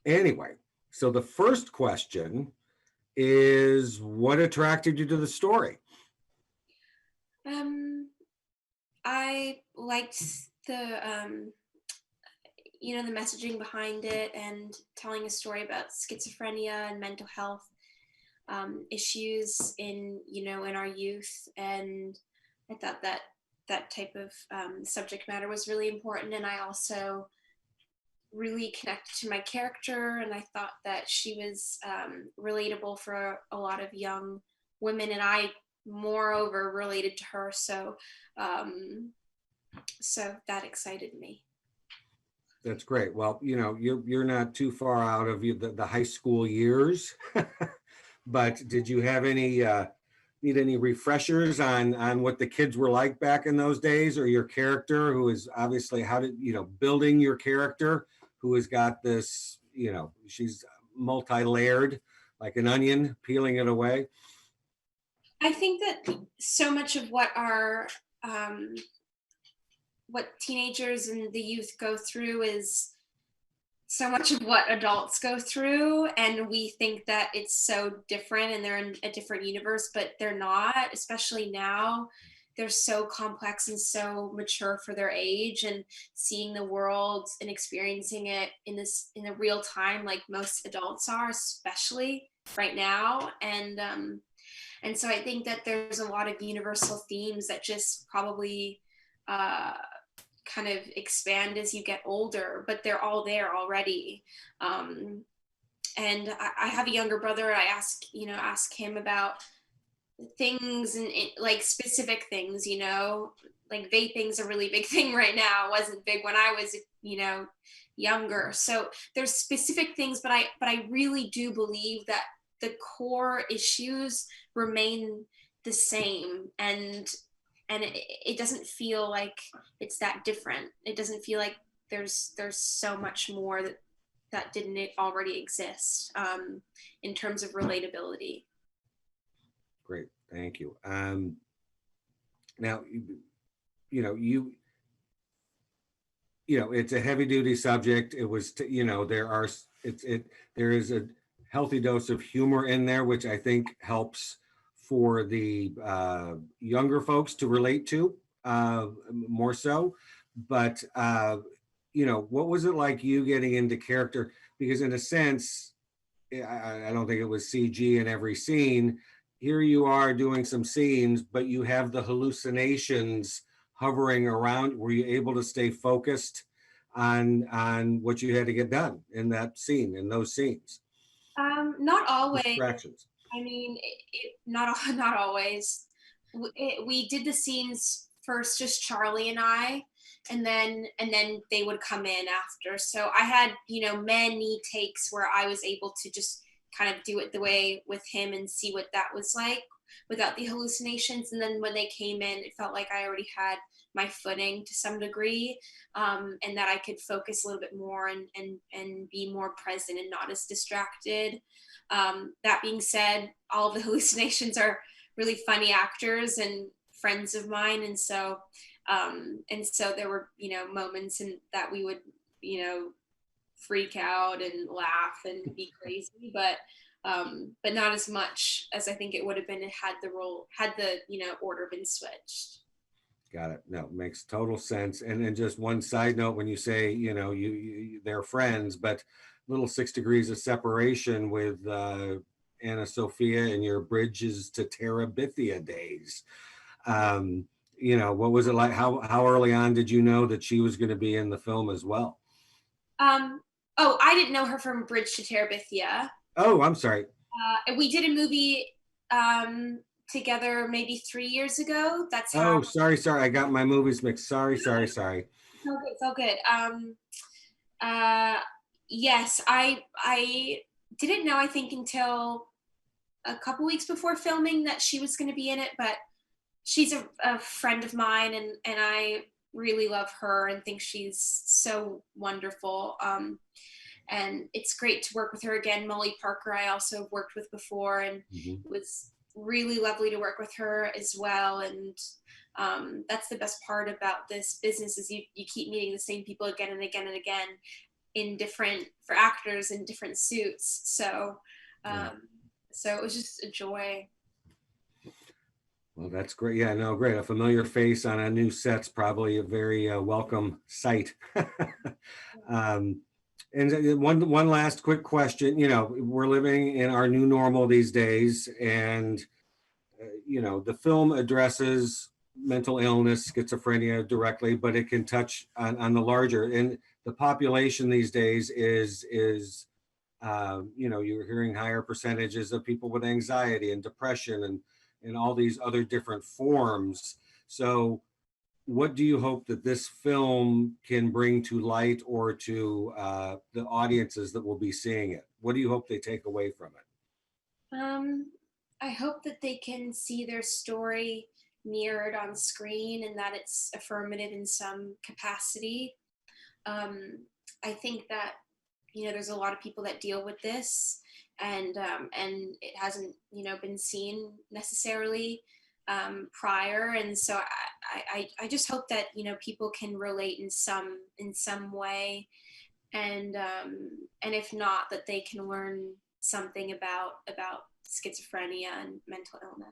Anyway, so the first question is what attracted you to the story? Um, I liked the the messaging behind it and telling a story about schizophrenia and mental health issues in our youth, and I thought that that type of subject matter was really important, and I also really connected to my character, and I thought that she was relatable for a lot of young women, and I moreover related to her, um, so that excited me. That's great. Well, you're not too far out of the high school years, but did you have any need any refreshers on what the kids were like back in those days, or your character, who is obviously how did building your character, who has got this, she's multi-layered, like an onion, peeling it away. I think that so much of um, what teenagers and the youth go through is so much of what adults go through, and we think that it's so different and they're in a different universe, but they're not, especially now. They're so complex and so mature for their age, and seeing the world and experiencing it in a real time like most adults are, especially right now. And so I think that there's a lot of universal themes that just probably uh, kind of expand as you get older, but they're all there already. Um, and I have a younger brother. I ask him about things and like specific things, like vaping's a really big thing right now. It wasn't big when I was, younger. So there's specific things, but I really do believe that the core issues remain the same, and it doesn't feel like it's that different. It doesn't feel like there's so much more that didn't already exist, in terms of relatability. Great, thank you. Now, you know you it's a heavy duty subject. It was there are there is a healthy dose of humor in there, which I think helps for the younger folks to relate to more so. But what was it like you getting into character? Because in a sense, I don't think it was CG in every scene. Here you are doing some scenes, but you have the hallucinations hovering around. Were you able to stay focused on what you had to get done in that scene, in those scenes? Not always. Distractions. I mean, not not always. We did the scenes first, just Charlie and I, and then they would come in after. So I had many takes where I was able to just kind of do it the way with him and see what that was like without the hallucinations. And then when they came in, it felt like I already had my footing to some degree, and that I could focus a little bit more and be more present and not as distracted. That being said, all of the hallucinations are really funny actors and friends of mine, and so there were moments in that we would you know freak out and laugh and be crazy, but not as much as I think it would have been had the order been switched. Got it. No, makes total sense. And then just one side note, when you say, they're friends, but little 6 degrees of separation with Anna Sophia and your Bridges to Terabithia days. What was it like? How early on did you know that she was going to be in the film as well? Um, oh, I didn't know her from Bridge to Terabithia. Oh, I'm sorry. We did a movie together maybe 3 years ago. That's how. Oh, sorry. I got my movies mixed. Sorry. It's all good. It's all good. Uh, yes, I didn't know. I think until a couple weeks before filming that she was going to be in it, but she's a friend of mine, and I really love her and think she's so wonderful. And it's great to work with her again. Molly Parker, I also worked with before, and Mhm. it was really lovely to work with her as well. And that's the best part about this business is you keep meeting the same people again and again and again. for actors in different suits. So, Yeah. so it was just a joy. Well, that's great. Yeah, no, great. A familiar face on a new set's probably a very welcome sight. um, and one last quick question. You know, we're living in our new normal these days, and you know, the film addresses mental illness, schizophrenia directly, but it can touch on the larger. And the population these days is you know, you're hearing higher percentages of people with anxiety and depression and all these other different forms. So what do you hope that this film can bring to light or to the audiences that will be seeing it? What do you hope they take away from it? I hope that they can see their story mirrored on screen and that it's affirmative in some capacity. Um, I think that, you know, there's a lot of people that deal with this, and it hasn't, you know, been seen necessarily prior, and so I just hope that, you know, people can relate in some way, and if not, that they can learn something about schizophrenia and mental illness.